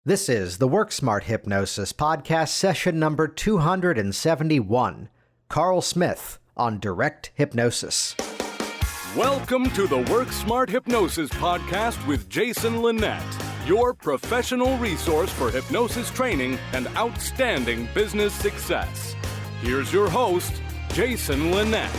This is the Work Smart Hypnosis podcast session number 271. Karl Smith on direct hypnosis. Welcome to the Work Smart Hypnosis podcast with Jason Linett, your professional resource for hypnosis training and outstanding business success. Here's your host, Jason Linett.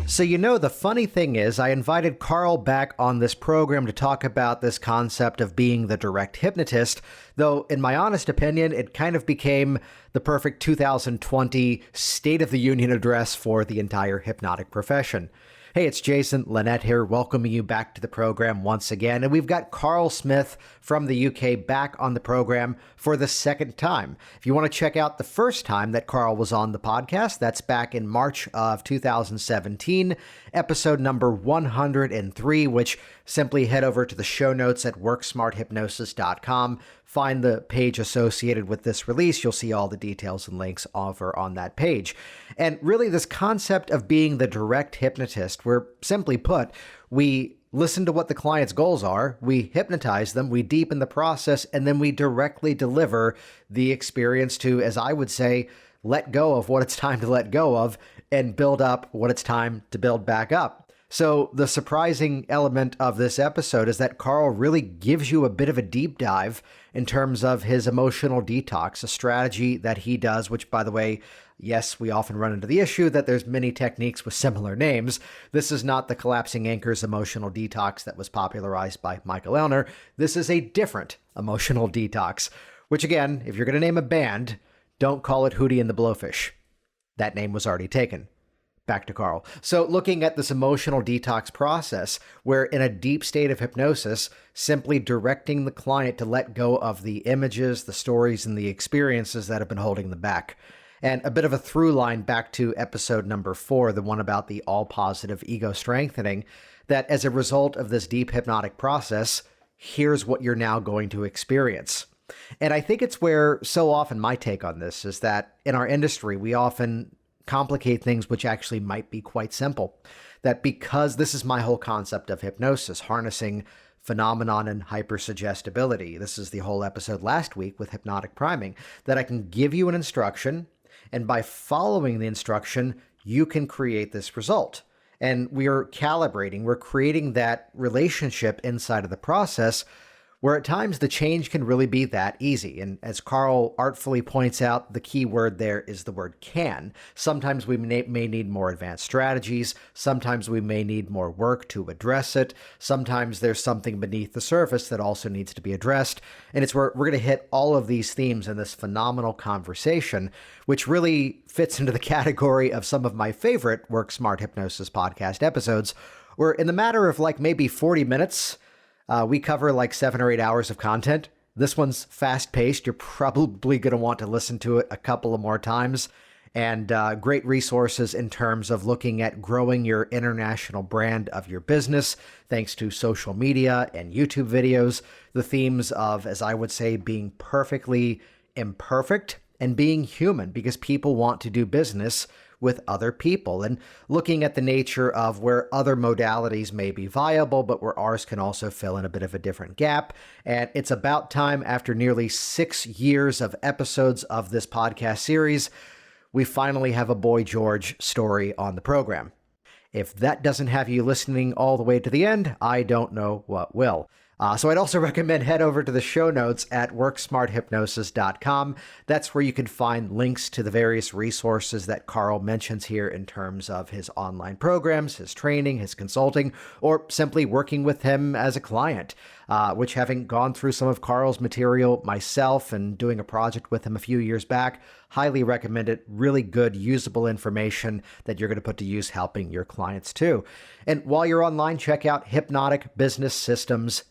So the funny thing is, I invited Karl back on this program to talk about this concept of being the direct hypnotist, though in my honest opinion, it kind of became the perfect 2020 State of the Union address for the entire hypnotic profession. Hey, it's Jason Linett here, welcoming you back to the program once again. And we've got Karl Smith from the UK back on the program for the second time. If you want to check out the first time that Karl was on the podcast, that's back in March of 2017, episode number 103, which simply head over to the show notes at worksmarthypnosis.com. Find the page associated with this release. You'll see all the details and links over on that page. And really, this concept of being the direct hypnotist, where simply put, we listen to what the client's goals are, we hypnotize them, we deepen the process, and then we directly deliver the experience to, as I would say, let go of what it's time to let go of and build up what it's time to build back up. So the surprising element of this episode is that Karl really gives you a bit of a deep dive in terms of his emotional detox, a strategy that he does, which, by the way, yes, we often run into the issue that there's many techniques with similar names. This is not the collapsing anchors emotional detox that was popularized by Michael Elner. This is a different emotional detox, which again, if you're going to name a band, don't call it Hootie and the Blowfish. That name was already taken. Back to Karl. So looking at this emotional detox process, where in a deep state of hypnosis, simply directing the client to let go of the images, the stories, and the experiences that have been holding them back. And a bit of a through line back to episode number 4, the one about the all positive ego strengthening, that as a result of this deep hypnotic process, here's what you're now going to experience. And I think it's where so often my take on this is that in our industry, we often complicate things which actually might be quite simple. That because this is my whole concept of hypnosis, harnessing phenomenon and hypersuggestibility. This is the whole episode last week with hypnotic priming, that I can give you an instruction, and by following the instruction, you can create this result. And we are calibrating, we're creating that relationship inside of the process where at times the change can really be that easy. And as Karl artfully points out, the key word there is the word can. Sometimes we may need more advanced strategies. Sometimes we may need more work to address it. Sometimes there's something beneath the surface that also needs to be addressed. And it's where we're going to hit all of these themes in this phenomenal conversation, which really fits into the category of some of my favorite Work Smart Hypnosis podcast episodes, where in the matter of maybe 40 minutes, we cover 7 or 8 hours of content. This one's fast-paced. You're probably going to want to listen to it a couple of more times. And great resources in terms of looking at growing your international brand of your business, thanks to social media and YouTube videos. The themes of, as I would say, being perfectly imperfect and being human, because people want to do business with other people, and looking at the nature of where other modalities may be viable, but where ours can also fill in a bit of a different gap. And it's about time, after nearly 6 years of episodes of this podcast series, we finally have a Boy George story on the program. If that doesn't have you listening all the way to the end, I don't know what will. So I'd also recommend head over to the show notes at worksmarthypnosis.com. That's where you can find links to the various resources that Karl mentions here in terms of his online programs, his training, his consulting, or simply working with him as a client, which, having gone through some of Karl's material myself and doing a project with him a few years back, highly recommend it. Really good, usable information that you're going to put to use helping your clients too. And while you're online, check out hypnoticbusinesssystems.com.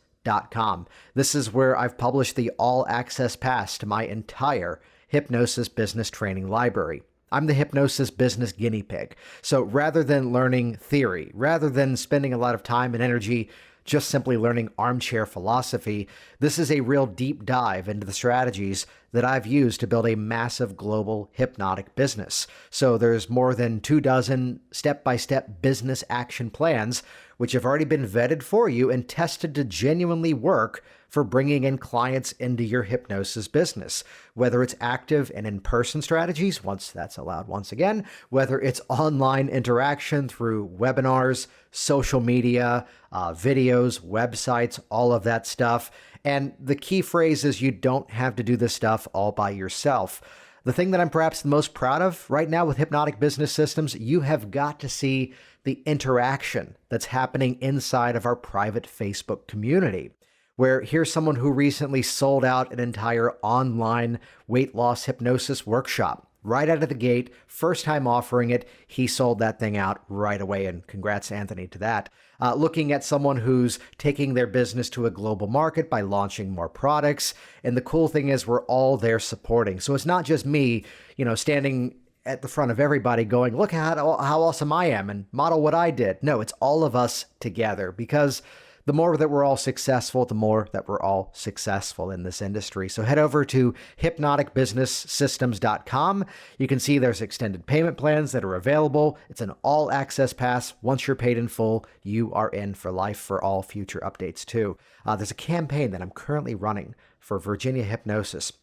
This is where I've published the all-access pass to my entire hypnosis business training library. I'm the hypnosis business guinea pig. So rather than learning theory, rather than spending a lot of time and energy just simply learning armchair philosophy, this is a real deep dive into the strategies that I've used to build a massive global hypnotic business. So there's more than 24 step-by-step business action plans, which have already been vetted for you and tested to genuinely work for bringing in clients into your hypnosis business, whether it's active and in-person strategies, once that's allowed once again, whether it's online interaction through webinars, social media, videos, websites, all of that stuff. And the key phrase is you don't have to do this stuff all by yourself. The thing that I'm perhaps the most proud of right now with Hypnotic Business Systems, you have got to see the interaction that's happening inside of our private Facebook community, where here's someone who recently sold out an entire online weight loss hypnosis workshop. Right out of the gate, first time offering it, he sold that thing out right away, and congrats, Anthony, to that. Looking at someone who's taking their business to a global market by launching more products. And the cool thing is we're all there supporting. So it's not just me, standing at the front of everybody going, look at how awesome I am and model what I did. No, it's all of us together, because the more that we're all successful, the more that we're all successful in this industry. So head over to hypnoticbusinesssystems.com. You can see there's extended payment plans that are available. It's an all access pass. Once you're paid in full, you are in for life for all future updates too. There's a campaign that I'm currently running for Virginia Hypnosis,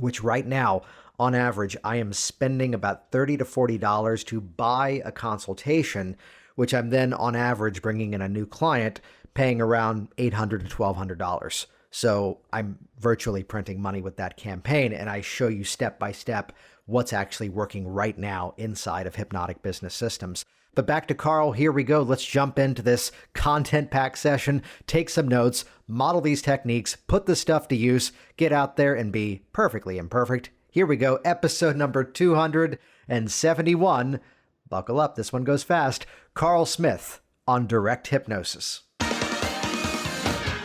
which right now, on average, I am spending about $30 to $40 to buy a consultation, which I'm then on average bringing in a new client, paying around $800 to $1,200. So I'm virtually printing money with that campaign, and I show you step by step what's actually working right now inside of Hypnotic Business Systems. But back to Karl, here we go. Let's jump into this content-packed session, take some notes, model these techniques, put this stuff to use, get out there and be perfectly imperfect. Here we go, episode number 271. Buckle up, this one goes fast. Karl Smith on direct hypnosis.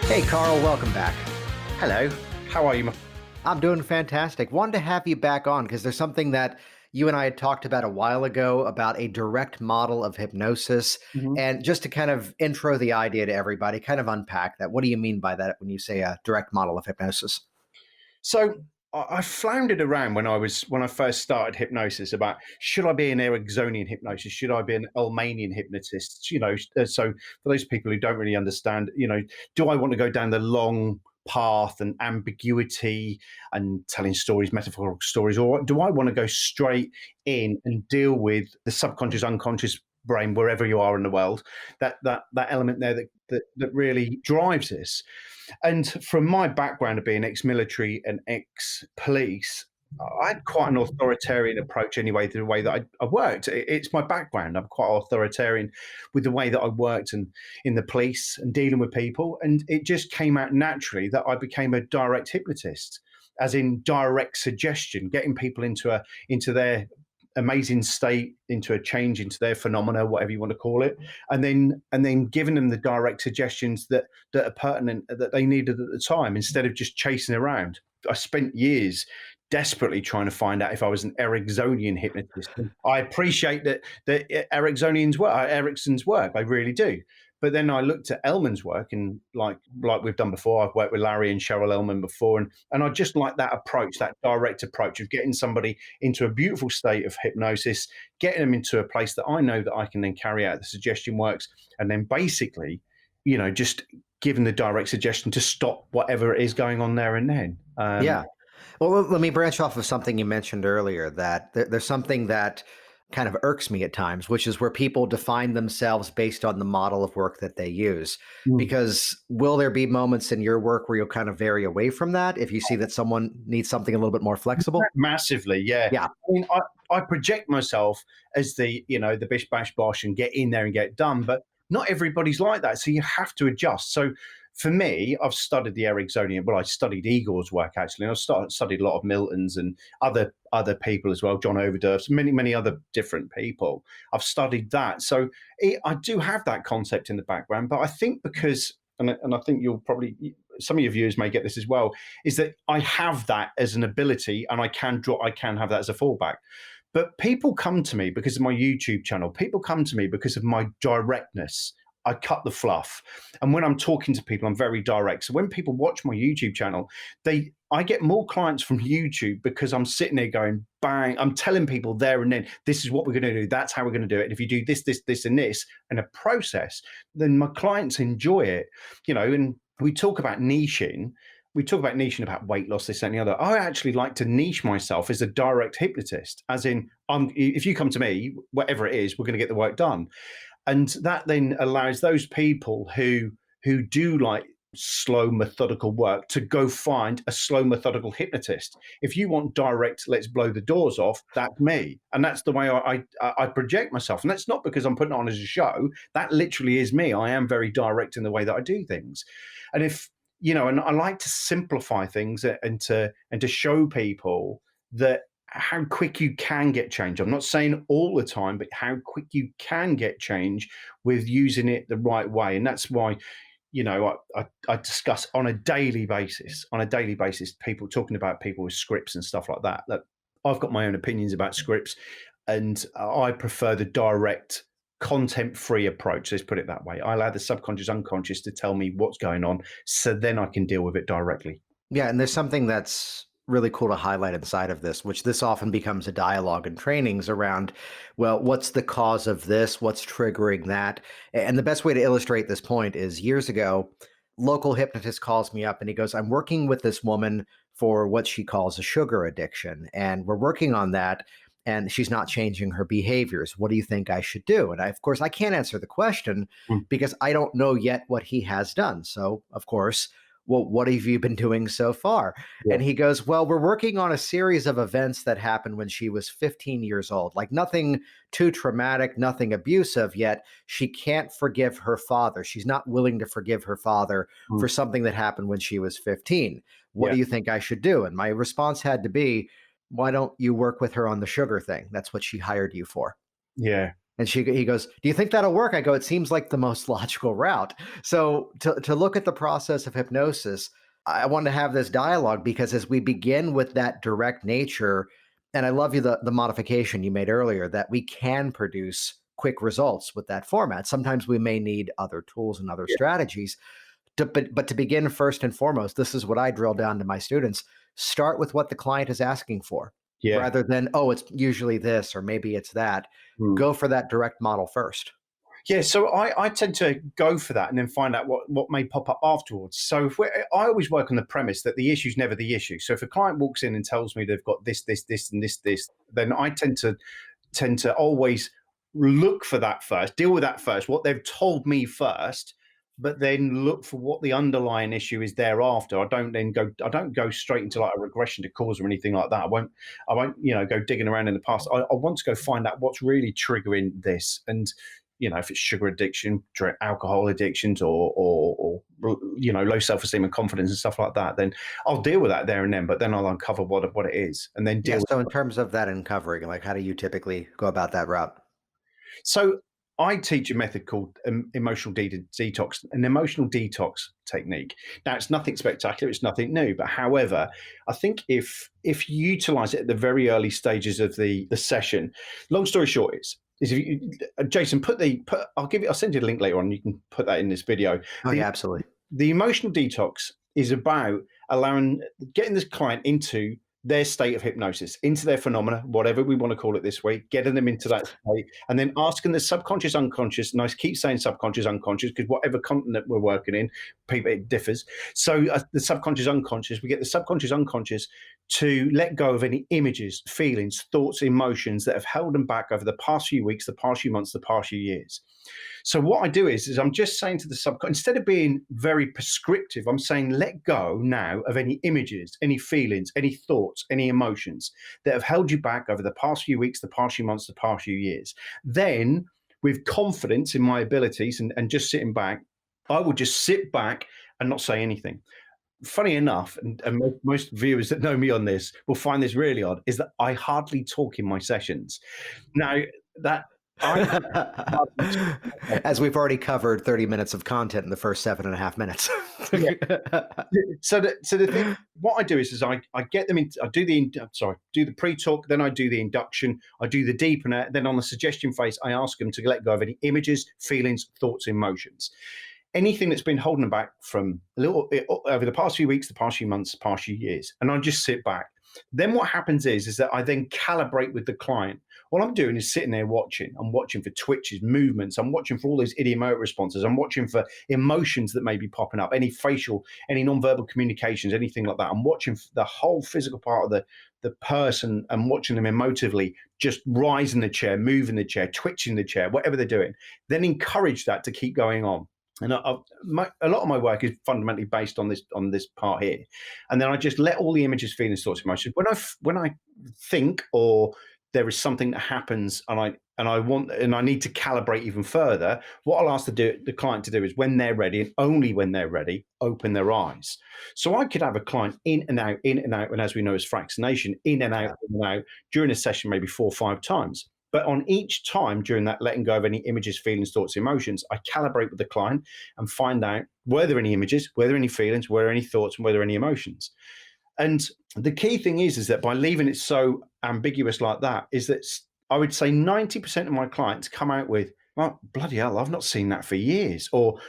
Hey, Karl, welcome back. Hello. How are you? I'm doing fantastic. Wanted to have you back on because there's something that you and I had talked about a while ago about a direct model of hypnosis. Mm-hmm. And just to kind of intro the idea to everybody, kind of unpack that. What do you mean by that when you say a direct model of hypnosis? So I floundered around when I first started hypnosis about, should I be an Ericksonian hypnotist? Should I be an Elmanian hypnotist? So for those people who don't really understand, do I want to go down the long path and ambiguity and telling stories, metaphorical stories, or do I want to go straight in and deal with the subconscious, unconscious brain wherever you are in the world? That element there that really drives this. And from my background of being ex-military and ex-police, I had quite an authoritarian approach anyway to the way that I worked. It's my background. I'm quite authoritarian with the way that I worked and in the police and dealing with people. And it just came out naturally that I became a direct hypnotist, as in direct suggestion, getting people into their amazing state, into a change, into their phenomena, whatever you want to call it, and then giving them the direct suggestions that are pertinent, that they needed at the time, instead of just chasing around. I spent years desperately trying to find out if I was an Ericksonian hypnotist. I appreciate that Erickson's work, I really do. But then I looked at Ellman's work, and like we've done before, I've worked with Larry and Cheryl Ellman before, and I just like that approach, that direct approach of getting somebody into a beautiful state of hypnosis, getting them into a place that I know that I can then carry out the suggestion works, and then basically, just giving the direct suggestion to stop whatever it is going on there and then. Yeah. Well, let me branch off of something you mentioned earlier, that there's something that kind of irks me at times, which is where people define themselves based on the model of work that they use. Because will there be moments in your work where you'll kind of vary away from that if you see that someone needs something a little bit more flexible? Massively, yeah. Yeah. I mean, I project myself as the bish bash bosh and get in there and get it done, but not everybody's like that. So you have to adjust. So for me, I've studied the Ericksonian. Well, I studied Igor's work actually, and I've studied a lot of Milton's and other people as well, John Overdurf's, many other different people. I've studied that, so I do have that concept in the background. But I think because, and I think you'll probably, some of your viewers may get this as well, is that I have that as an ability, and I can have that as a fallback. But people come to me because of my YouTube channel. People come to me because of my directness. I cut the fluff. And when I'm talking to people, I'm very direct. So when people watch my YouTube channel, I get more clients from YouTube because I'm sitting there going, bang, I'm telling people there and then, this is what we're going to do. That's how we're going to do it. And if you do this, and this, and a process, then my clients enjoy it. And we talk about niching. we talk about niche and about weight loss, this and the other. I actually like to niche myself as a direct hypnotist, as in, if you come to me, whatever it is, we're going to get the work done. And that then allows those people who do like slow, methodical work to go find a slow, methodical hypnotist. If you want direct, let's blow the doors off, that's me. And that's the way I project myself. And that's not because I'm putting it on as a show. That literally is me. I am very direct in the way that I do things. And if, and I like to simplify things and to show people that how quick you can get change. I'm not saying all the time, but how quick you can get change with using it the right way. And that's why, I discuss on a daily basis, people talking about people with scripts and stuff like that. That I've got my own opinions about scripts, and I prefer the direct, content-free approach. Let's put it that way. I allow the subconscious, unconscious to tell me what's going on, so then I can deal with it directly. Yeah, and there's something that's really cool to highlight inside of this, which this often becomes a dialogue in trainings around, well, what's the cause of this? What's triggering that? And the best way to illustrate this point is years ago, local hypnotist calls me up and he goes, I'm working with this woman for what she calls a sugar addiction. And we're working on that. And she's not changing her behaviors. What do you think I should do? And of course, I can't answer the question because I don't know yet what he has done. So, of course, well, what have you been doing so far? Yeah. And he goes, well, we're working on a series of events that happened when she was 15 years old, like nothing too traumatic, nothing abusive, yet she can't forgive her father. She's not willing to forgive her father for something that happened when she was 15. What do you think I should do? And my response had to be, why don't you work with her on the sugar thing? That's what she hired you for. Yeah. And he goes, do you think that'll work? I go, it seems like the most logical route. So to look at the process of hypnosis, I want to have this dialogue because as we begin with that direct nature, and I love the modification you made earlier, that we can produce quick results with that format. Sometimes we may need other tools and other strategies. But to begin first and foremost, this is what I drill down to my students. Start with what the client is asking for rather than, oh, it's usually this or maybe it's that. Go for that direct model first. Yeah, so I tend to go for that and then find out what may pop up afterwards. So I always work on the premise that the issue is never the issue. So if a client walks in and tells me they've got this, and this, then I tend to always look for that first, deal with that first, what they've told me first, but then look for what the underlying issue is thereafter. I don't go straight into like a regression to cause or anything like that. I won't, go digging around in the past. I want to go find out what's really triggering this. And, if it's sugar addiction, alcohol addictions or low self-esteem and confidence and stuff like that, then I'll deal with that there and then, but then I'll uncover what it is and then deal with So in terms of that uncovering, like how do you typically go about that route? So I teach a method called emotional detox, an emotional detox technique. Now, it's nothing spectacular, it's nothing new, but however, I think if you utilize it at the very early stages of the session, long story short is if you, Jason, I'll send you the link later on. You can put that in this video. Oh, yeah, absolutely. The emotional detox is about getting this client into their state of hypnosis, into their phenomena, whatever we want to call it this week, getting them into that state, and then asking the subconscious, unconscious, and I keep saying subconscious, unconscious, because whatever continent we're working in, it differs. So the subconscious, unconscious, we get the subconscious, unconscious to let go of any images, feelings, thoughts, emotions that have held them back over the past few weeks, the past few months, the past few years. So what I do is I'm just saying to the subconscious, instead of being very prescriptive, I'm saying let go now of any images, any feelings, any thoughts, any emotions that have held you back over the past few weeks, the past few months, the past few years. Then with confidence in my abilities and just sitting back, I will just sit back and not say anything. Funny enough, and most viewers that know me on this will find this really odd, is that I hardly talk in my sessions. Now, as we've already covered 30 minutes of content in the first 7.5 minutes. So the thing, what I do is I get them in, do the pre-talk, then I do the induction, I do the deepener, then on the suggestion phase, I ask them to let go of any images, feelings, thoughts, emotions. Anything that's been holding them back from over the past few weeks, the past few months, the past few years. And I just sit back. Then what happens is that I then calibrate with the client. What I'm doing is sitting there watching. I'm watching for twitches, movements. I'm watching for all those idiomatic responses. I'm watching for emotions that may be popping up, any facial, any nonverbal communications, anything like that. I'm watching the whole physical part of the person and watching them emotively just rise in the chair, move in the chair, twitch in the chair, whatever they're doing. Then encourage that to keep going on. And a lot of my work is fundamentally based on this part here. And then I just let all the images, feelings, thoughts, emotions. When I think, or there is something that happens and I need to calibrate even further, what I'll ask the client to do is, when they're ready, and only when they're ready, open their eyes. So I could have a client in and out, and as we know as fractionation, in and out during a session, maybe 4 or 5 times. But on each time during that letting go of any images, feelings, thoughts, emotions, I calibrate with the client and find out, were there any images, were there any feelings, were there any thoughts, and were there any emotions? And the key thing is that by leaving it so ambiguous like that, is that I would say 90% of my clients come out with, "Oh, bloody hell, I've not seen that for years," or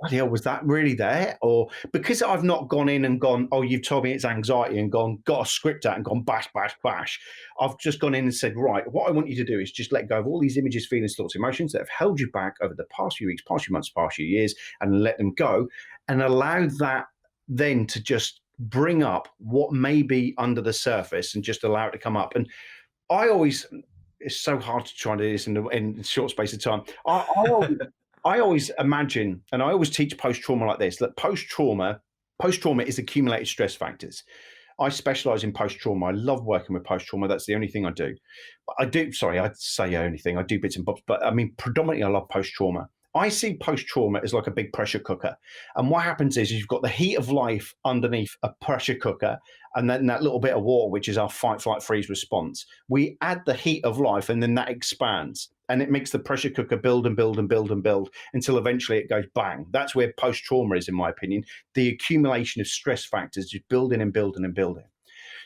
"Bloody hell, was that really there?" Or because I've not gone in and gone, "Oh, you've told me it's anxiety," and got a script out and gone bash, bash, bash. I've just gone in and said, "Right, what I want you to do is just let go of all these images, feelings, thoughts, emotions that have held you back over the past few weeks, past few months, past few years, and let them go, and allow that then to just bring up what may be under the surface and just allow it to come up." And it's so hard to try and do this in a short space of time. I always imagine, and I always teach post-trauma like this, that post-trauma is accumulated stress factors. I specialize in post-trauma. I love working with post-trauma. That's the only thing I do. But I'd say only thing. I do bits and bobs, but I mean, predominantly I love post-trauma. I see post-trauma as like a big pressure cooker. And what happens is you've got the heat of life underneath a pressure cooker, and then that little bit of water, which is our fight, flight, freeze response. We add the heat of life, and then that expands. And it makes the pressure cooker build and build and build and build until eventually it goes bang. That's where post-trauma is, in my opinion. The accumulation of stress factors, just building and building and building.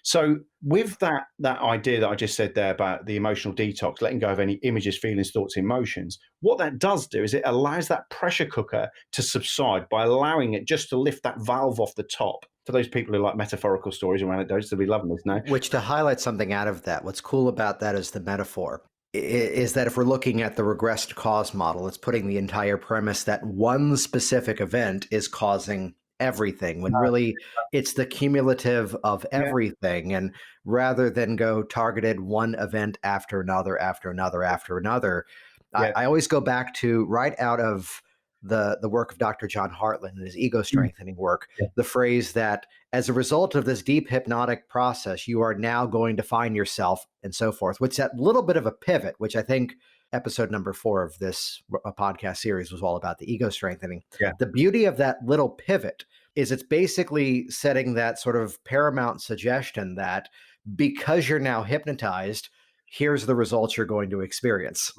So with that idea that I just said there about the emotional detox, letting go of any images, feelings, thoughts, emotions, what that does do is it allows that pressure cooker to subside by allowing it just to lift that valve off the top. For those people who like metaphorical stories and anecdotes, they'll be loving this now. Which, to highlight something out of that, what's cool about that is the metaphor. Is that if we're looking at the regressed cause model, it's putting the entire premise that one specific event is causing everything, when really it's the cumulative of everything. And rather than go targeted one event after another, after another, after another, I always go back to right out of the work of Dr. John Hartland and his ego strengthening work, the phrase that as a result of this deep hypnotic process, you are now going to find yourself, and so forth, which that little bit of a pivot, which I think episode number 4 of this podcast series was all about, the ego strengthening. The beauty of that little pivot is it's basically setting that sort of paramount suggestion that because you're now hypnotized, here's the results you're going to experience,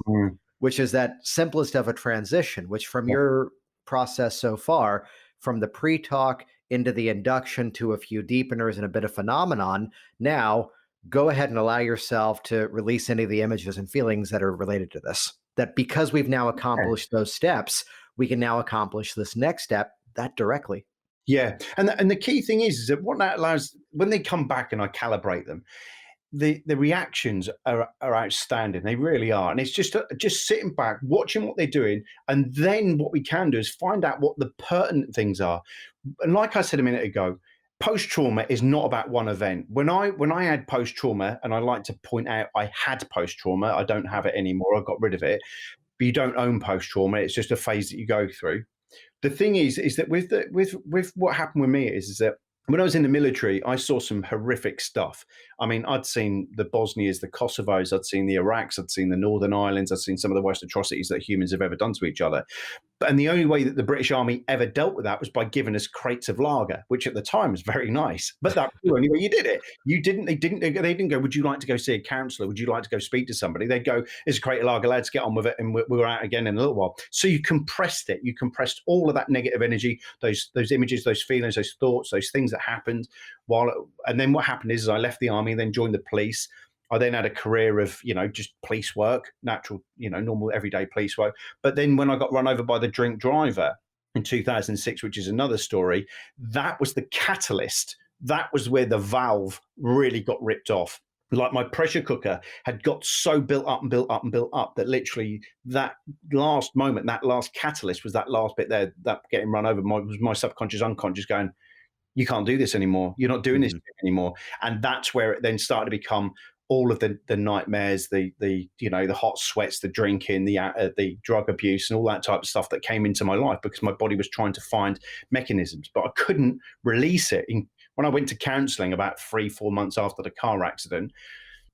which is that simplest of a transition, which from your process so far, from the pre-talk into the induction to a few deepeners and a bit of phenomenon, now go ahead and allow yourself to release any of the images and feelings that are related to this. That because we've now accomplished those steps, we can now accomplish this next step that directly. Yeah. And the key thing is that what that allows, when they come back and I calibrate them, the reactions are outstanding. They really are. And it's just sitting back, watching what they're doing. And then what we can do is find out what the pertinent things are. And like I said a minute ago, post-trauma is not about one event. When I had post-trauma, and I like to point out I had post-trauma, I don't have it anymore, I got rid of it. But you don't own post-trauma. It's just a phase that you go through. The thing is that with what happened with me is that when I was in the military, I saw some horrific stuff. I mean, I'd seen the Bosnias, the Kosovos, I'd seen the Iraqs, I'd seen the Northern Islands, I'd seen some of the worst atrocities that humans have ever done to each other. And the only way that the British Army ever dealt with that was by giving us crates of lager, which at the time was very nice. But that was the only way you did it. They didn't go, would you like to go see a counsellor? Would you like to go speak to somebody? They'd go, it's a crate of lager, lads, get on with it. And we're out again in a little while. So you compressed it. You compressed all of that negative energy, those images, those feelings, those thoughts, those things that happened. And then what happened is I left the army, then joined the police. I then had a career of, just police work, natural, normal everyday police work. But then when I got run over by the drink driver in 2006, which is another story, that was the catalyst that was where the valve really got ripped off. Like my pressure cooker had got so built up and built up and built up that literally that last moment, that last catalyst was that last bit there, that getting run over, was my subconscious, unconscious going, you can't do this anymore. You're not doing this anymore. And that's where it then started to become all of the nightmares, the hot sweats, the drinking, the drug abuse, and all that type of stuff that came into my life because my body was trying to find mechanisms, but I couldn't release it. When I went to counselling about 3-4 months after the car accident,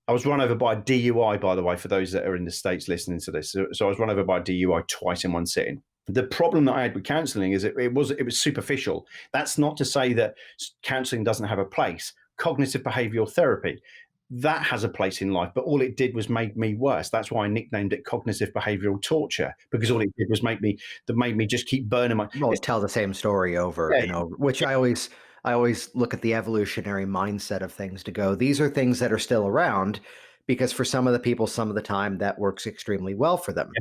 I was run over by a DUI, by the way, for those that are in the States listening to this. So I was run over by a DUI twice in one sitting. The problem that I had with counselling is it was superficial. That's not to say that counselling doesn't have a place. Cognitive behavioural therapy, that has a place in life, but all it did was make me worse. That's why I nicknamed it cognitive behavioural torture, because all it did was make me just keep burning my. Well, tell the same story over and over, which I always look at the evolutionary mindset of things to go, these are things that are still around because for some of the people, some of the time that works extremely well for them.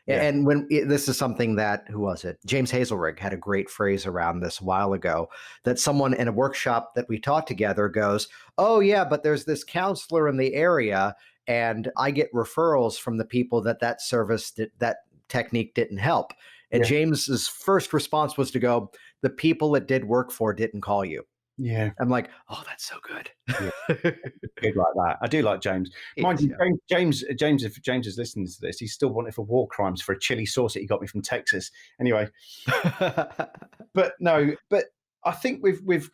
Yeah. And this is something that, who was it? James Hazelrig had a great phrase around this a while ago, that someone in a workshop that we taught together goes, oh yeah, but there's this counselor in the area and I get referrals from the people that service, that technique didn't help. And James's first response was to go, the people it did work for didn't call you. Yeah. I'm like, oh, that's so good. Good like that. I do like James. Mind you, James, if James is listening to this, he's still wanted for war crimes for a chili sauce that he got me from Texas. Anyway. But I think with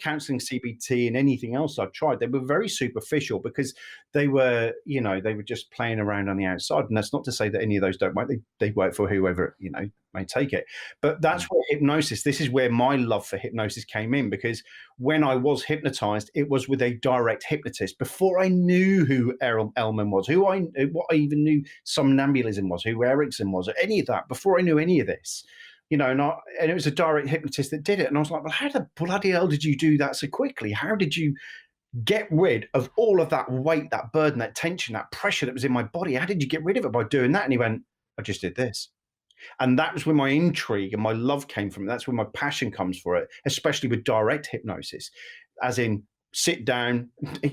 counselling, CBT, and anything else I've tried, they were very superficial because they were just playing around on the outside. And that's not to say that any of those don't work. They work for whoever, may take it. But that's where this is where my love for hypnosis came in, because when I was hypnotized, it was with a direct hypnotist before I knew who Errol Ellman was, what I even knew somnambulism was, who Erickson was, or any of that, before I knew any of this. And it was a direct hypnotist that did it. And I was like, well, how the bloody hell did you do that so quickly? How did you get rid of all of that weight, that burden, that tension, that pressure that was in my body? How did you get rid of it? By doing that? And he went, I just did this. And that was where my intrigue and my love came from. That's where my passion comes for it, especially with direct hypnosis, as in sit down, it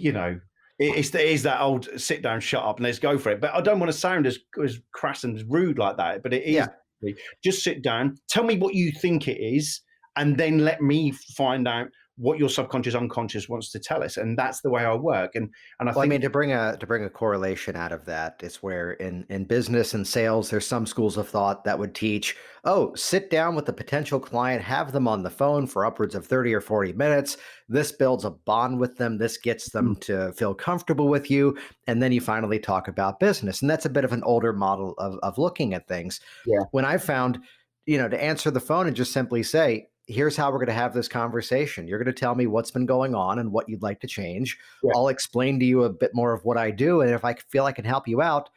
is that old sit down, shut up, and let's go for it. But I don't want to sound as crass and rude like that, but it is. Yeah. Just sit down, tell me what you think it is, and then let me find out what your subconscious, unconscious wants to tell us. And that's the way I work. And I think, to bring a correlation out of that, it's where in business and sales, there's some schools of thought that would teach, sit down with the potential client, have them on the phone for upwards of 30 or 40 minutes. This builds a bond with them. This gets them to feel comfortable with you. And then you finally talk about business. And that's a bit of an older model of looking at things. Yeah. When I found, to answer the phone and just simply say, here's how we're going to have this conversation. You're going to tell me what's been going on and what you'd like to change. Yeah. I'll explain to you a bit more of what I do. And if I feel I can help you out,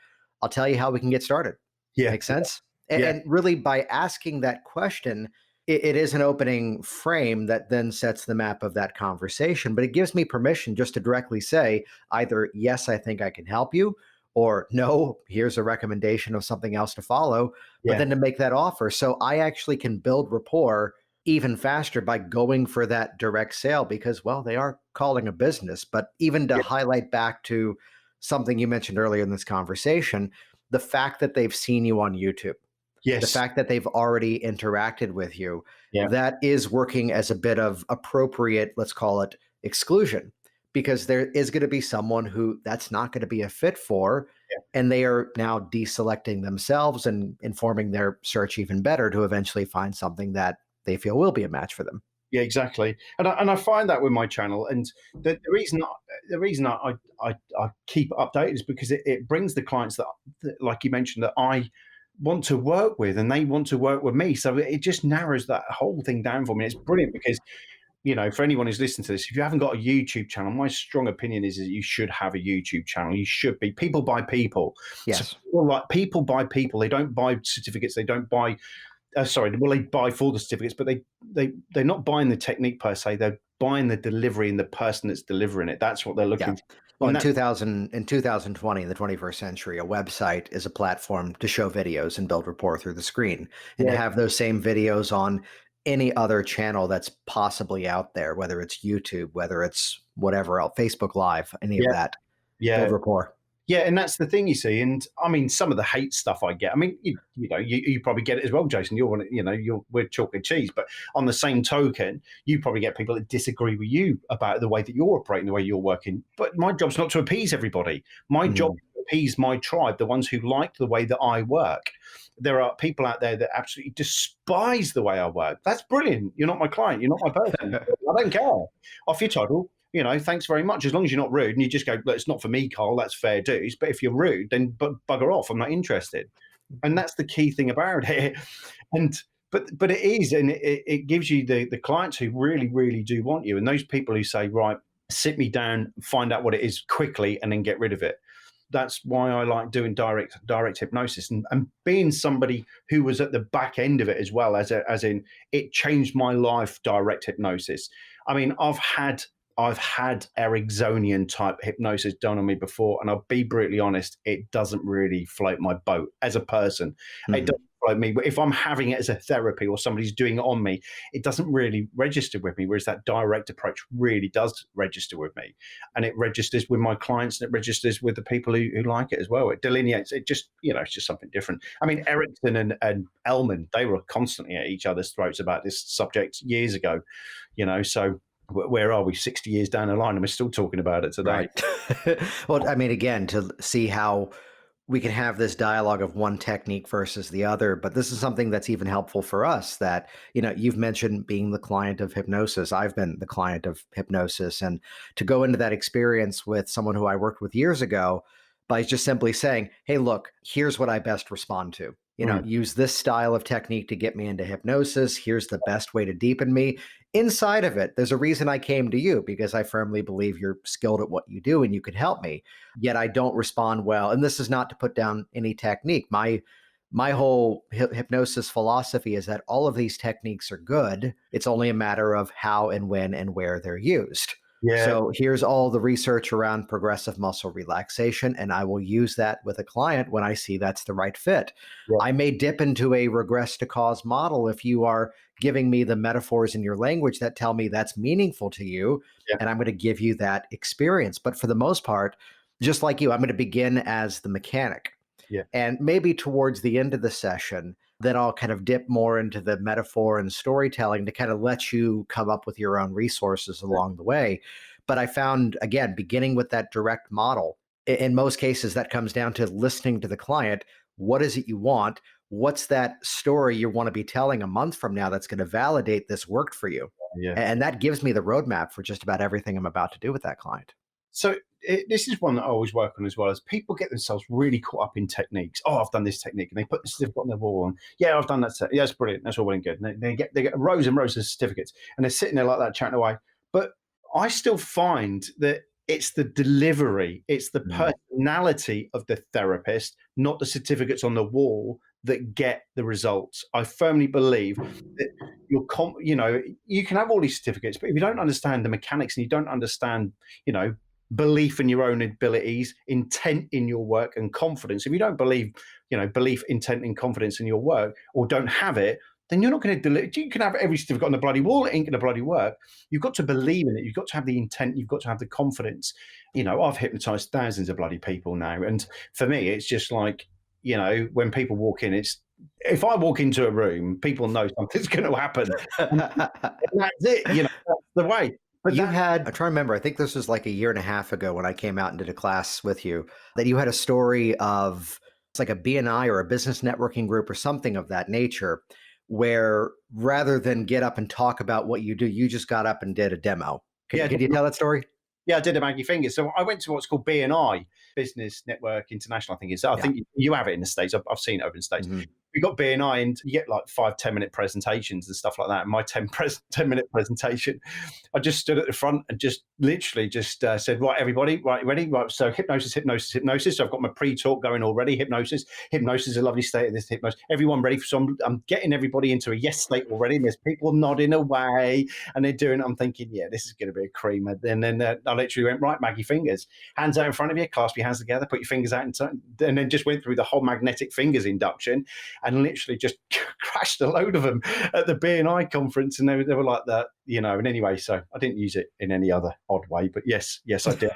I'll tell you how we can get started. Yeah. Make sense? Yeah. And really by asking that question, it is an opening frame that then sets the map of that conversation. But it gives me permission just to directly say either, yes, I think I can help you, or no, here's a recommendation of something else to follow, but then to make that offer. So I actually can build rapport even faster by going for that direct sale because, well, they are calling a business. But even to highlight back to something you mentioned earlier in this conversation, the fact that they've seen you on YouTube, the fact that they've already interacted with you, that is working as a bit of appropriate, let's call it exclusion, because there is going to be someone who that's not going to be a fit for, and they are now deselecting themselves and informing their search even better to eventually find something that they feel will be a match for them. Yeah, exactly. And I find that with my channel, and the reason I keep it updated is because it brings the clients that, like you mentioned, that I want to work with, and they want to work with me. So it just narrows that whole thing down for me. It's brilliant because, for anyone who's listening to this, if you haven't got a YouTube channel, my strong opinion is that you should have a YouTube channel. You should be. People buy people. Yes. So people buy people. They don't buy certificates. They don't buy. They buy for the certificates, but they're not buying the technique per se. They're buying the delivery and the person that's delivering it. That's what they're looking for. Well, in 2020, in the 21st century, a website is a platform to show videos and build rapport through the screen, and to have those same videos on any other channel that's possibly out there, whether it's YouTube, whether it's whatever else, Facebook Live, any of Yeah. that. Yeah. Build rapport. Yeah, and that's the thing, you see. And I mean, some of the hate stuff I get. I mean, you probably get it as well, Jason. We're chalk and cheese. But on the same token, you probably get people that disagree with you about the way that you're operating, the way you're working. But my job's not to appease everybody. My job is to appease my tribe, the ones who like the way that I work. There are people out there that absolutely despise the way I work. That's brilliant. You're not my client. You're not my person. I don't care. Off your title. Thanks very much. As long as you're not rude and you just go, look, it's not for me, Carl, that's fair dues. But if you're rude, then bugger off. I'm not interested. And that's the key thing about it. But it is, and it gives you the clients who really, really do want you. And those people who say, right, sit me down, find out what it is quickly, and then get rid of it. That's why I like doing direct hypnosis and being somebody who was at the back end of it as well, as in it changed my life, direct hypnosis. I mean, I've had Ericksonian type hypnosis done on me before, and I'll be brutally honest, it doesn't really float my boat as a person. It doesn't float me. But if I'm having it as a therapy or somebody's doing it on me, it doesn't really register with me, whereas that direct approach really does register with me. And it registers with my clients, and it registers with the people who like it as well. It delineates, it's just something different. I mean, Erickson and Ellman, they were constantly at each other's throats about this subject years ago, so where are we 60 years down the line and we're still talking about it today? Right. Well, I mean, again, to see how we can have this dialogue of one technique versus the other, but this is something that's even helpful for us that, you've mentioned being the client of hypnosis. I've been the client of hypnosis, and to go into that experience with someone who I worked with years ago by just simply saying, hey, look, here's what I best respond to. Use this style of technique to get me into hypnosis. Here's the best way to deepen me. Inside of it, there's a reason I came to you, because I firmly believe you're skilled at what you do and you could help me. Yet I don't respond well. And this is not to put down any technique. My whole hypnosis philosophy is that all of these techniques are good. It's only a matter of how and when and where they're used. Yeah. So here's all the research around progressive muscle relaxation, and I will use that with a client when I see that's the right fit. Yeah. I may dip into a regress to cause model if you are giving me the metaphors in your language that tell me that's meaningful to you, and I'm going to give you that experience. But for the most part, just like you, I'm going to begin as the mechanic. Yeah. And maybe towards the end of the session, then I'll kind of dip more into the metaphor and storytelling to kind of let you come up with your own resources along the way. But I found, again, beginning with that direct model, in most cases, that comes down to listening to the client. What is it you want? What's that story you want to be telling a month from now that's going to validate this worked for you? Yeah. And that gives me the roadmap for just about everything I'm about to do with that client. So this is one that I always work on as well, as people get themselves really caught up in techniques. Oh, I've done this technique, and they put the certificate on their wall. And yeah, I've done that. Yeah, that's brilliant. That's all well and good. And they get rows and rows of certificates, and they're sitting there like that, chatting away. But I still find that it's the delivery, it's the personality of the therapist, not the certificates on the wall, that get the results. I firmly believe that you can have all these certificates, but if you don't understand the mechanics and you don't understand, belief in your own abilities, intent in your work, and confidence. If you don't believe, belief, intent, and confidence in your work, or don't have it, then you're not going to deliver. You can have every certificate on the bloody wall. It ain't going to bloody work. You've got to believe in it. You've got to have the intent. You've got to have the confidence. I've hypnotized thousands of bloody people now. And for me, it's just like, when people walk in, if I walk into a room, people know something's going to happen. And that's it. That's the way. But I'm trying to remember, I think this was like a year and a half ago when I came out and did a class with you, that you had a story of, it's like a BNI or a business networking group or something of that nature, where rather than get up and talk about what you do, you just got up and did a demo. Can you tell that story? Yeah, I did a Maggie Fingers. So I went to what's called BNI, Business Network International, I think it is. I think you have it in the States. I've seen it over in the States. Mm-hmm. We got BNI, and you get like 5-10-minute presentations and stuff like that. And my 10-minute presentation, I just stood at the front and just literally said, right, everybody, right, ready? Right, so hypnosis. So I've got my pre-talk going already. Hypnosis is a lovely state of this hypnosis. Everyone ready? So I'm getting everybody into a yes state already. And there's people nodding away and they're doing it. I'm thinking, yeah, this is going to be a cream. And then I literally went, right, Maggie Fingers. Hands out in front of you, clasp your hands together, put your fingers out, and then just went through the whole magnetic fingers induction. and literally just crashed a load of them at the BNI conference. And they were like that, and anyway, so I didn't use it in any other odd way, but yes, I did.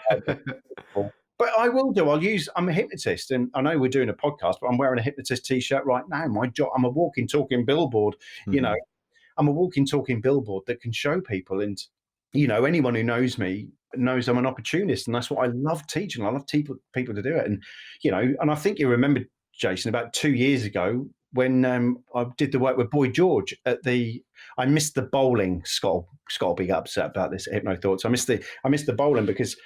But I will do. I'm a hypnotist, and I know we're doing a podcast, but I'm wearing a hypnotist t-shirt right now. My job, I'm a walking, talking billboard, I'm a walking, talking billboard that can show people. And, anyone who knows me knows I'm an opportunist. And that's what I love teaching. I love people to do it. And, and I think you remember, Jason, about 2 years ago when I did the work with Boy George I missed the bowling. Scott will be upset about this at Hypno Thoughts. I missed the bowling because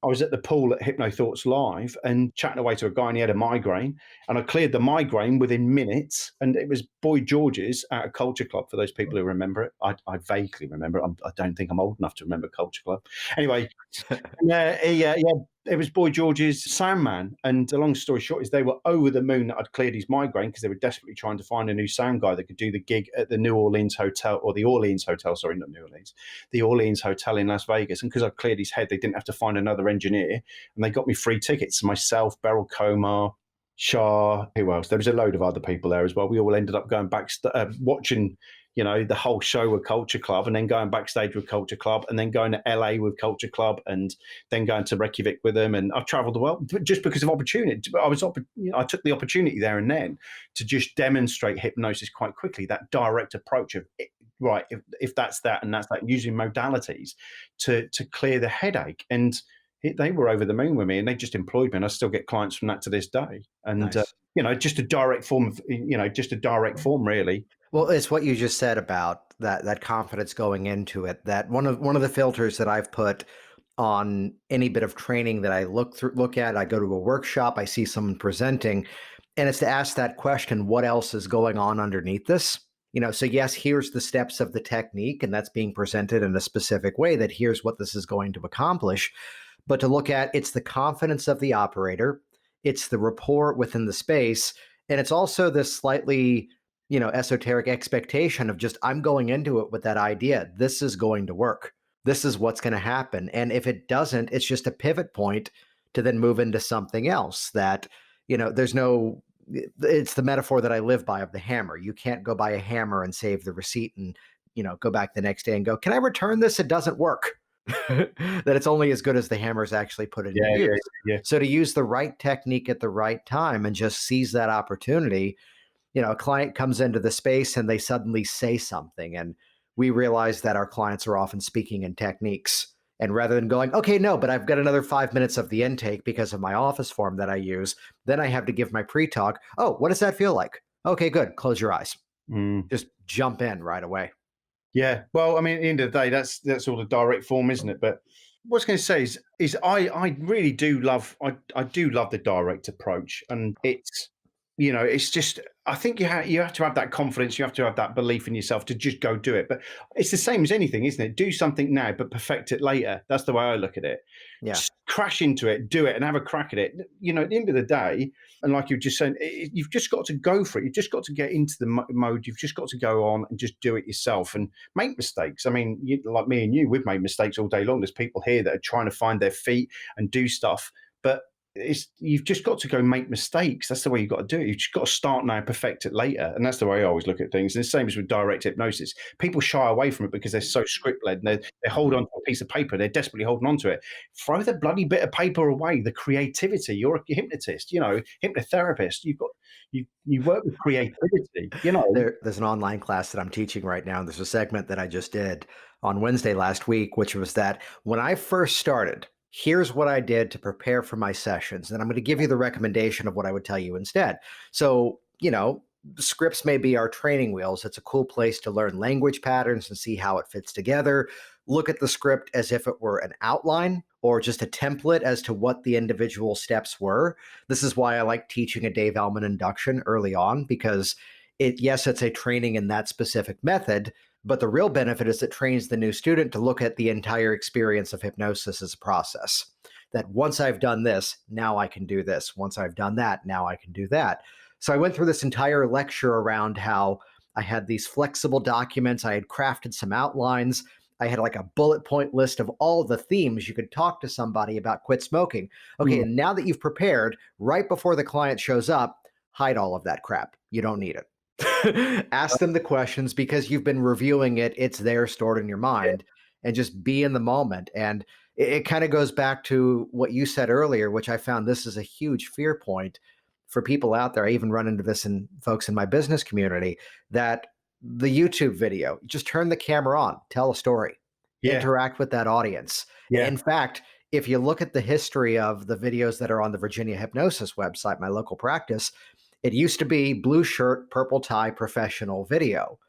I was at the pool at Hypno Thoughts Live and chatting away to a guy, and he had a migraine. And I cleared the migraine within minutes. And it was Boy George's at a Culture Club, for those people who remember it. I vaguely remember it. I don't think I'm old enough to remember Culture Club. Anyway, it was Boy George's sound man. And the long story short is they were over the moon that I'd cleared his migraine, because they were desperately trying to find a new sound guy that could do the gig at the New Orleans Hotel, or the Orleans Hotel, sorry, not New Orleans, the Orleans Hotel in Las Vegas. And because I cleared his head, they didn't have to find another engineer. And they got me free tickets. Myself, Beryl Komar, Shah, who else? There was a load of other people there as well. We all ended up going back, watching the whole show with Culture Club, and then going backstage with Culture Club, and then going to LA with Culture Club, and then going to Reykjavik with them. And I've traveled the world just because of opportunity. I took the opportunity there and then to just demonstrate hypnosis quite quickly, that direct approach of, right, if that's that and that's that, using modalities to clear the headache. And they were over the moon with me, and they just employed me, and I still get clients from that to this day. And, Nice. Just a direct form of, really. Well, it's what you just said about that confidence going into it. That one of the filters that I've put on any bit of training that I look at, I go to a workshop, I see someone presenting, and it's to ask that question, what else is going on underneath this? So yes, here's the steps of the technique, and that's being presented in a specific way, that here's what this is going to accomplish. But to look at, it's the confidence of the operator, it's the rapport within the space, and it's also this slightly esoteric expectation of just, I'm going into it with that idea. This is going to work. This is what's going to happen. And if it doesn't, it's just a pivot point to then move into something else that, it's the metaphor that I live by of the hammer. You can't go buy a hammer and save the receipt and, go back the next day and go, can I return this? It doesn't work. That it's only as good as the hammer's actually put in use. Yeah. So to use the right technique at the right time and just seize that opportunity. A client comes into the space and they suddenly say something, and we realize that our clients are often speaking in techniques. And rather than going, okay, no, but I've got another 5 minutes of the intake because of my office form that I use, then I have to give my pre-talk. Oh, what does that feel like? Okay, good. Close your eyes. Just jump in right away. Yeah. Well, I mean, at the end of the day, that's all the direct form, isn't it? But what I was going to say is I really do love, I do love the direct approach. And it's just, I think you have to have that confidence. You have to have that belief in yourself to just go do it. But it's the same as anything, isn't it? Do something now, but perfect it later. That's the way I look at it. Yeah. Just crash into it, do it, and have a crack at it. At the end of the day, and like you were just saying, you've just got to go for it. You've just got to get into the mode. You've just got to go on and just do it yourself and make mistakes. I mean, like me and you, we've made mistakes all day long. There's people here that are trying to find their feet and do stuff, but you've just got to go make mistakes. That's the way you've got to do it. You've just got to start now, perfect it later. And that's the way I always look at things. And the same as with direct hypnosis. People shy away from it because they're so script-led, and they hold on to a piece of paper. They're desperately holding on to it. Throw the bloody bit of paper away. The creativity. You're a hypnotist, hypnotherapist. You work with creativity, There's an online class that I'm teaching right now. And there's a segment that I just did on Wednesday last week, which was that when I first started, here's what I did to prepare for my sessions. And I'm going to give you the recommendation of what I would tell you instead. So, scripts may be our training wheels. It's a cool place to learn language patterns and see how it fits together. Look at the script as if it were an outline or just a template as to what the individual steps were. This is why I like teaching a Dave Ellman induction early on, because it's a training in that specific method. But the real benefit is it trains the new student to look at the entire experience of hypnosis as a process. That once I've done this, now I can do this. Once I've done that, now I can do that. So I went through this entire lecture around how I had these flexible documents. I had crafted some outlines. I had like a bullet point list of all the themes you could talk to somebody about quit smoking. Okay, and now that you've prepared, right before the client shows up, hide all of that crap. You don't need it. Ask them the questions because you've been reviewing it. It's there stored in your mind, and just be in the moment. And it kind of goes back to what you said earlier, which I found this is a huge fear point for people out there. I even run into this in folks in my business community, that the YouTube video, just turn the camera on, tell a story, Yeah, interact with that audience. yeah, In fact, if you look at the history of the videos that are on the Virginia Hypnosis website, my local practice, it used to be blue shirt, purple tie, professional video.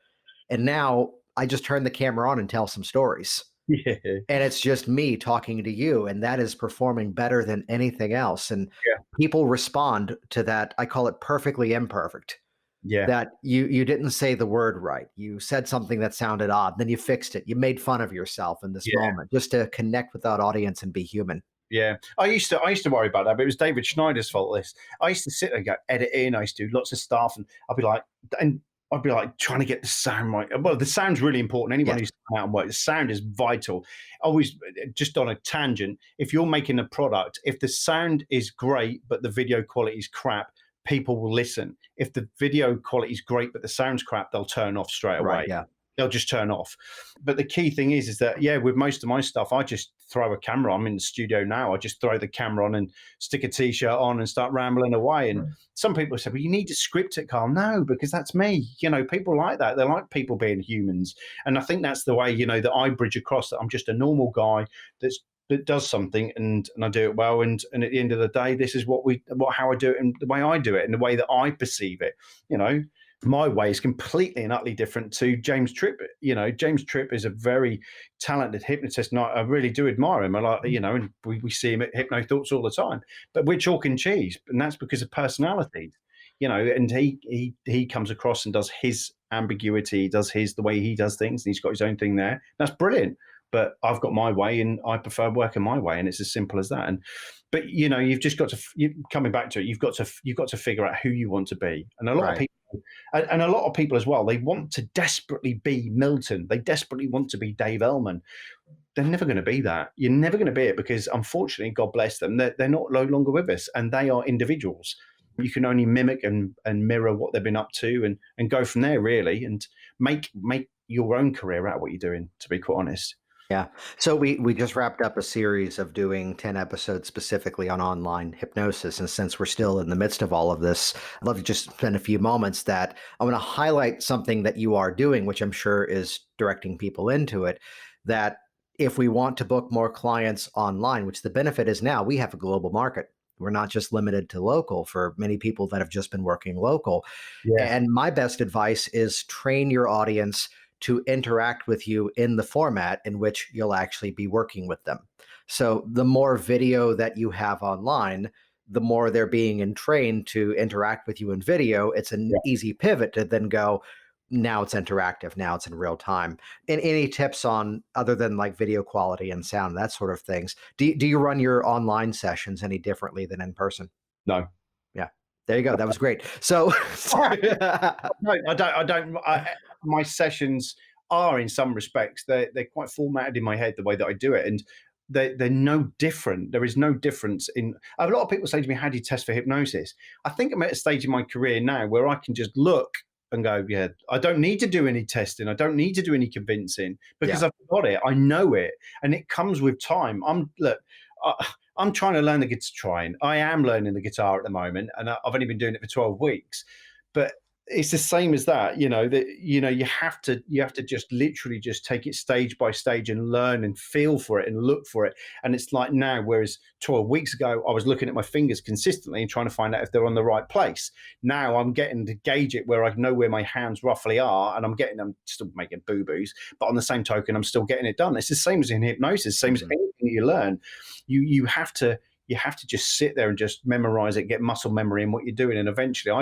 And now I just turn the camera on and tell some stories. yeah, And it's just me talking to you. And that is performing better than anything else. And yeah, people respond to that. I call it perfectly imperfect. yeah, That you didn't say the word right. You said something that sounded odd. Then you fixed it. You made fun of yourself in this yeah. moment just to connect with that audience and be human. Yeah, I used to worry about that, but it was David Schneider's fault. This I used to sit there and go edit in. I used to do lots of stuff, and I'd be like trying to get the sound right. Well, the sound's really important. Anyone Yes. who's out and work, the sound is vital. Always, just on a tangent. If you're making a product, if the sound is great but the video quality is crap, people will listen. If the video quality is great but the sound's crap, they'll turn off straight Right. away. Yeah. They'll just turn off. But the key thing is that, yeah, with most of my stuff, I just throw a camera. I'm in the studio now. I just throw the camera on and stick a t-shirt on and start rambling away. And some people say, well, you need to script it, Carl. No, because that's me. People like that. They like people being humans. And I think that's the way, that I bridge across, that I'm just a normal guy that does something, and I do it well. And at the end of the day, this is how I do it, and the way I do it and the way that I perceive it. My way is completely and utterly different to James Tripp. James Tripp is a very talented hypnotist, and I really do admire him. I like, and we see him at Hypno Thoughts all the time. But we're chalk and cheese, and that's because of personalities. And he comes across and does his ambiguity, does the way he does things, and he's got his own thing there. That's brilliant. But I've got my way, and I prefer working my way, and it's as simple as that. But you've just got to, coming back to it, you've got to figure out who you want to be, and a lot of Right. people, and a lot of people as well, they want to desperately be Milton. They desperately want to be Dave Ellman. They're never going to be that. You're never going to be it, because unfortunately, God bless them, they're not no longer with us, and they are individuals. You can only mimic and mirror what they've been up to, and go from there, really, and make your own career out of what you're doing, to be quite honest. Yeah. So we just wrapped up a series of doing 10 episodes specifically on online hypnosis. And since we're still in the midst of all of this, I'd love to just spend a few moments that I want to highlight something that you are doing, which I'm sure is directing people into it, that if we want to book more clients online, which the benefit is now we have a global market. We're not just limited to local for many people that have just been working local. Yeah, And my best advice is train your audience to interact with you in the format in which you'll actually be working with them. So the more video that you have online, the more they're being entrained to interact with you in video. It's an yeah. easy pivot to then go, now it's interactive, now it's in real time. And any tips on, other than like video quality and sound, that sort of things? Do you run your online sessions any differently than in person? No. Yeah. There you go. That was great. So No, I don't. My sessions are, in some respects, they're quite formatted in my head, the way that I do it, and they're no different. There is no difference in. A lot of people say to me, "How do you test for hypnosis?" I think I'm at a stage in my career now where I can just look and go, "Yeah, I don't need to do any testing. I don't need to do any convincing, because Yeah. I've got it. I know it, and it comes with time." I'm trying to learn the guitar. I am learning the guitar at the moment, and I've only been doing it for 12 weeks. But it's the same as that, you have to just literally just take it stage by stage and learn and feel for it and look for it. And it's like now, whereas 12 weeks ago, I was looking at my fingers consistently and trying to find out if they're on the right place. Now I'm getting to gauge it where I know where my hands roughly are, and I'm still making boo-boos, but on the same token, I'm still getting it done. It's the same as in hypnosis, same as anything you learn. You have to just sit there and just memorize it, get muscle memory in what you're doing. And eventually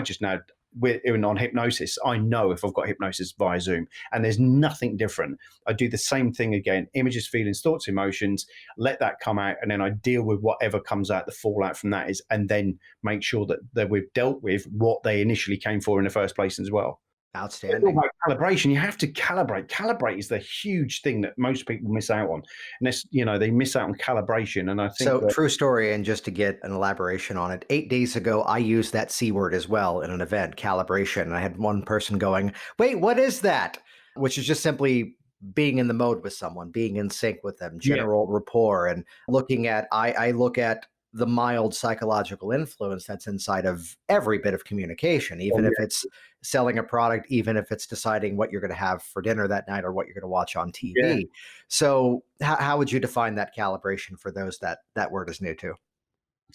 even on hypnosis, I know if I've got hypnosis via Zoom, and there's nothing different. I do the same thing again: images, feelings, thoughts, emotions, let that come out, and then I deal with whatever comes out, the fallout from that is, and then make sure that we've dealt with what they initially came for in the first place as well. It's all Outstanding. about calibration. You have to calibrate. Calibrate is the huge thing that most people miss out on. And it's, they miss out on calibration. And I think So, that, true story, and just to get an elaboration on it, 8 days ago, I used that C word as well in an event, calibration. And I had one person going, wait, what is that? Which is just simply being in the mode with someone, being in sync with them, yeah, general rapport, and I look at the mild psychological influence that's inside of every bit of communication, oh, even if yeah, it's selling a product, even if it's deciding what you're going to have for dinner that night or what you're going to watch on yeah. TV. So, how would you define that calibration for those that word is new to?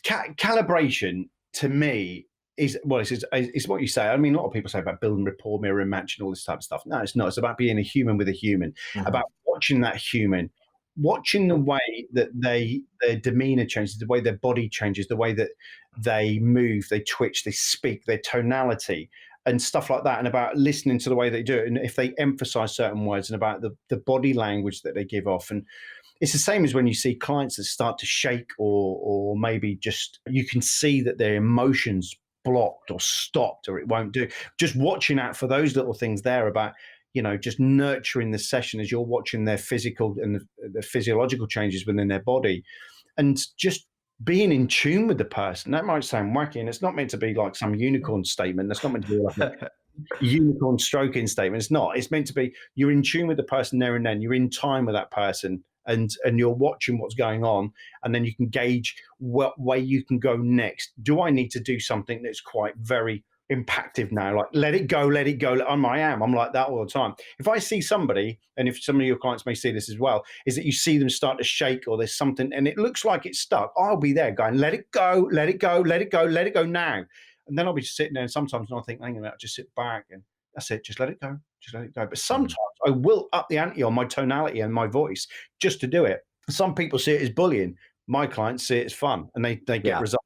Calibration to me is, well, it's what you say. I mean, a lot of people say about building rapport, mirror match, and all this type of stuff. No, it's not. It's about being a human with a human, Mhm. about watching that human, watching the way that their demeanor changes, the way their body changes, the way that they move, they twitch, they speak, their tonality, and stuff like that, and about listening to the way they do it, and if they emphasize certain words, and about the body language that they give off, and it's the same as when you see clients that start to shake, or maybe just you can see that their emotions blocked or stopped, or it won't do. Just watching out for those little things there, about just nurturing the session as you're watching their physical and the physiological changes within their body, and just being in tune with the person. That might sound wacky, and it's not meant to be like some unicorn statement. That's not meant to be like a unicorn stroking statement. It's not. It's meant to be you're in tune with the person there and then. You're in time with that person, and you're watching what's going on, and then you can gauge what way you can go next. Do I need to do something that's quite very impactive now? Like let it go, let it go. I'm like that all the time. If I see somebody, and if some of your clients may see this as well, is that you see them start to shake, or there's something and it looks like it's stuck, I'll be there going, let it go, let it go, let it go, let it go now. And then I'll be sitting there, and sometimes I'll think, hang on a minute, I'll just sit back, and that's it, just let it go, just let it go. But sometimes I will up the ante on my tonality and my voice just to do it. Some people see it as bullying. My clients see it as fun, and they get Yeah. results.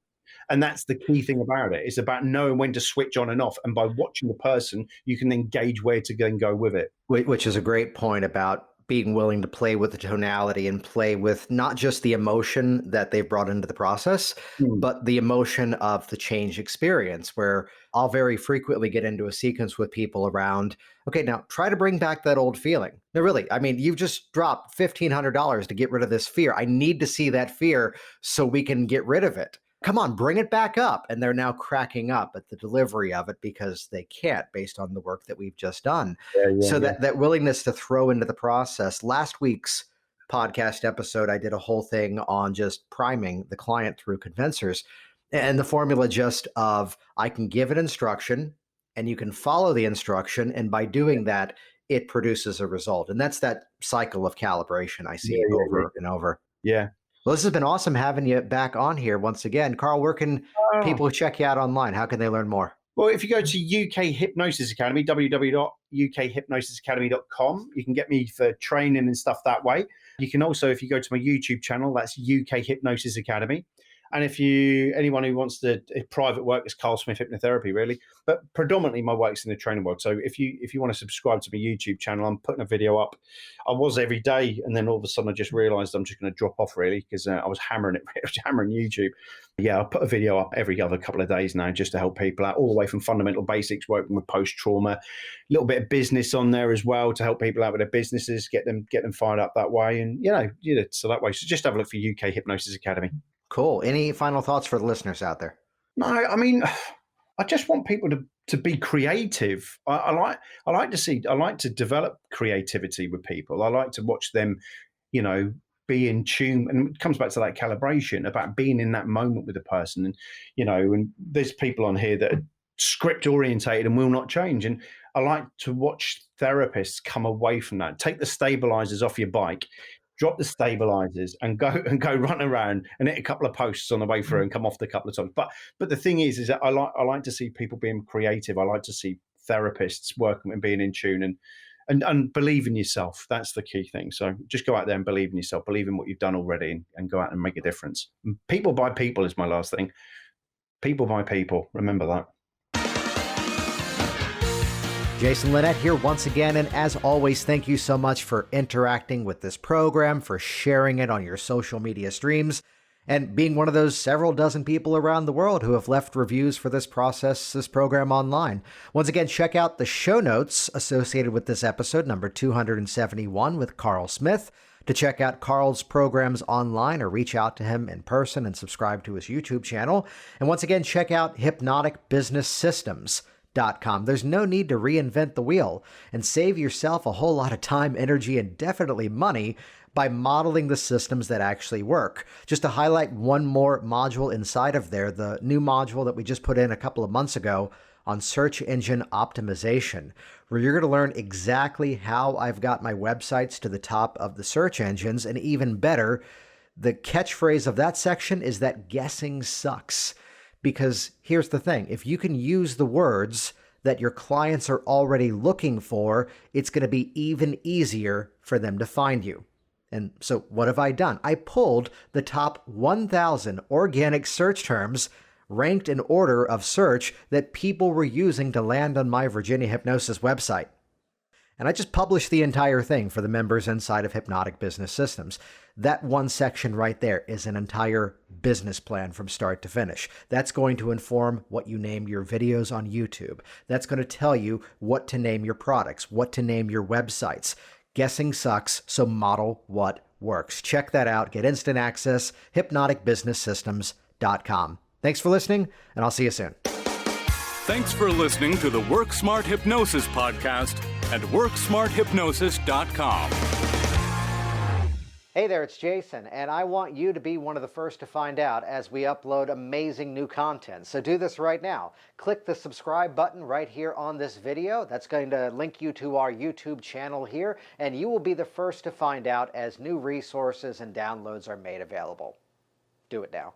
And that's the key thing about it. It's about knowing when to switch on and off. And by watching the person, you can then gauge where to go and go with it. Which is a great point about being willing to play with the tonality and play with not just the emotion that they've brought into the process, Mm. but the emotion of the change experience, where I'll very frequently get into a sequence with people around, okay, now try to bring back that old feeling. No, really, I mean, you've just dropped $1,500 to get rid of this fear. I need to see that fear so we can get rid of it. Come on, bring it back up. And they're now cracking up at the delivery of it because they can't, based on the work that we've just done. Yeah, So yeah, that willingness to throw into the process. Last week's podcast episode, I did a whole thing on just priming the client through convincers, and the formula just of I can give an instruction and you can follow the instruction, and by doing that, it produces a result. And that's that cycle of calibration I yeah, see yeah, yeah, over and over. yeah. Well, this has been awesome having you back on here once again. Karl, where can Oh. people check you out online? How can they learn more? Well, if you go to UK Hypnosis Academy, www.ukhypnosisacademy.com, you can get me for training and stuff that way. You can also, if you go to my YouTube channel, that's UK Hypnosis Academy. And if anyone who wants to private work, it's Karl Smith Hypnotherapy, really. But predominantly my work's in the training world. So if you want to subscribe to my YouTube channel, I'm putting a video up. I was every day, and then all of a sudden I just realized I'm just going to drop off, really, because I was hammering it, hammering YouTube. Yeah, I'll put a video up every other couple of days now just to help people out, all the way from fundamental basics, working with post-trauma, a little bit of business on there as well to help people out with their businesses, get them fired up that way. And, so that way. So just have a look for UK Hypnosis Academy. Cool. Any final thoughts for the listeners out there? No, I mean, I just want people to be creative. I like to develop creativity with people. I like to watch them, be in tune, and it comes back to that calibration about being in that moment with the person. And and there's people on here that are script orientated and will not change. And I like to watch therapists come away from that. Take the stabilizers off your bike, drop the stabilizers, and go run around and hit a couple of posts on the way through and come off the couple of times. But the thing is that I like to see people being creative. I like to see therapists working and being in tune and believe in yourself. That's the key thing. So just go out there and believe in yourself, believe in what you've done already, and go out and make a difference. People by people is my last thing. People by people. Remember that. Jason Linett here once again, and as always, thank you so much for interacting with this program, for sharing it on your social media streams, and being one of those several dozen people around the world who have left reviews for this program online. Once again, check out the show notes associated with this episode, number 271 with Karl Smith, to check out Karl's programs online or reach out to him in person and subscribe to his YouTube channel. And once again, check out hypnoticbusinesssystems.com. There's no need to reinvent the wheel, and save yourself a whole lot of time, energy, and definitely money by modeling the systems that actually work. Just to highlight one more module inside of there, the new module that we just put in a couple of months ago on search engine optimization, where you're going to learn exactly how I've got my websites to the top of the search engines, and even better, the catchphrase of that section is that guessing sucks. Because here's the thing, if you can use the words that your clients are already looking for, it's going to be even easier for them to find you. And so what have I done? I pulled the top 1,000 organic search terms ranked in order of search that people were using to land on my Virginia Hypnosis website. And I just published the entire thing for the members inside of Hypnotic Business Systems. That one section right there is an entire business plan from start to finish. That's going to inform what you name your videos on YouTube. That's going to tell you what to name your products, what to name your websites. Guessing sucks, so model what works. Check that out. Get instant access, hypnoticbusinesssystems.com. Thanks for listening, and I'll see you soon. Thanks for listening to the Work Smart Hypnosis podcast at WorkSmartHypnosis.com. Hey there, it's Jason, and I want you to be one of the first to find out as we upload amazing new content. So do this right now. Click the subscribe button right here on this video. That's going to link you to our YouTube channel here, and you will be the first to find out as new resources and downloads are made available. Do it now.